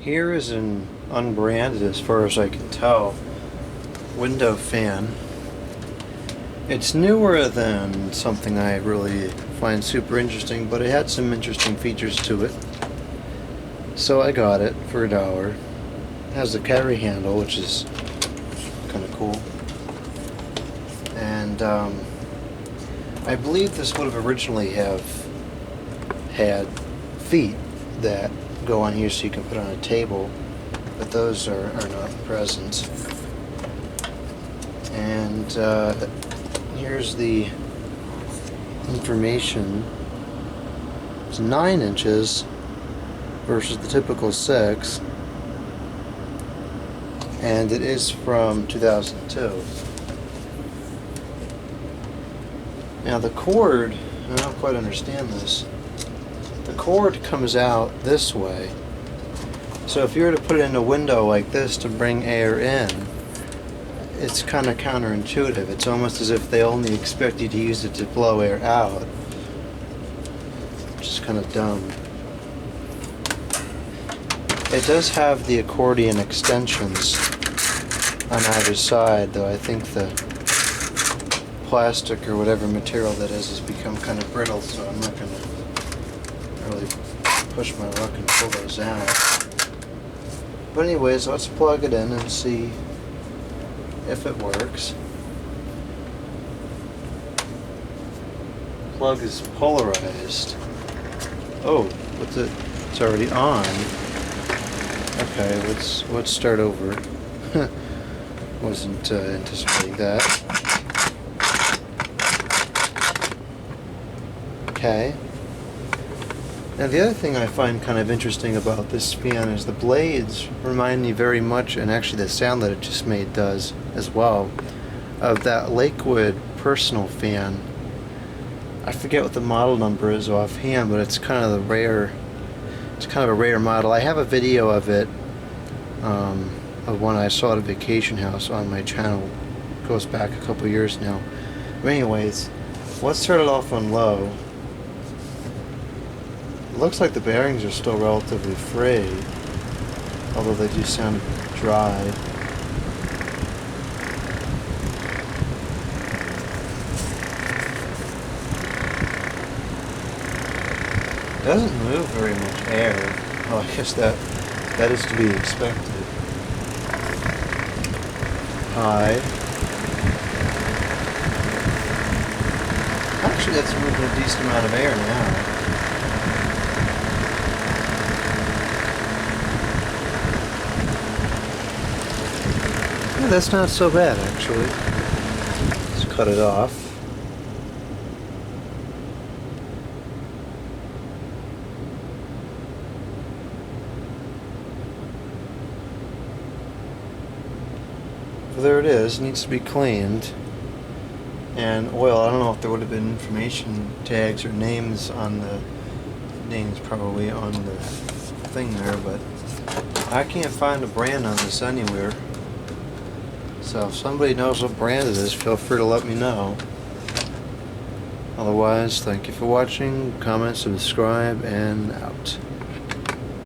Here is an unbranded, as far as I can tell, window fan. It's newer than something I really find super interesting, but it had some interesting features to it. So I got it for $1. It has a carry handle, which is kind of cool. And I believe this would have originally have had feet that go on here so you can put on a table, but those are not present. And here's the information. It's 9 inches versus the typical 6, and it is from 2002. Now the cord, I don't quite understand this. The cord comes out this way. So if you were to put it in a window like this to bring air in, it's kind of counterintuitive. It's almost as if they only expect you to use it to blow air out, which is kind of dumb. It does have the accordion extensions on either side, though I think the plastic or whatever material that is has become kind of brittle, so I'm not going to really push my luck and pull those out. But anyways, let's plug it in and see if it works. Plug is polarized. Oh, what's it? It's already on. Okay, let's start over. Wasn't anticipating that. Okay. Now the other thing I find kind of interesting about this fan is the blades remind me very much, and actually the sound that it just made does as well, of that Lakewood personal fan. I forget what the model number is offhand, but it's kind of a rare model. I have a video of it, of one I saw at a vacation house on my channel. It goes back a couple years now. But anyways, let's start it off on low. It looks like the bearings are still relatively free, although they do sound dry. It doesn't move very much air. Oh, I guess that is to be expected. High. Actually, that's moving a decent amount of air now. Yeah, that's not so bad, actually. Let's cut it off. There it is. It needs to be cleaned. And oil, I don't know if there would have been information tags or names on the names probably on the thing there, but I can't find a brand on this anywhere. So if somebody knows what brand it is, feel free to let me know. Otherwise, thank you for watching, comment, subscribe, and out.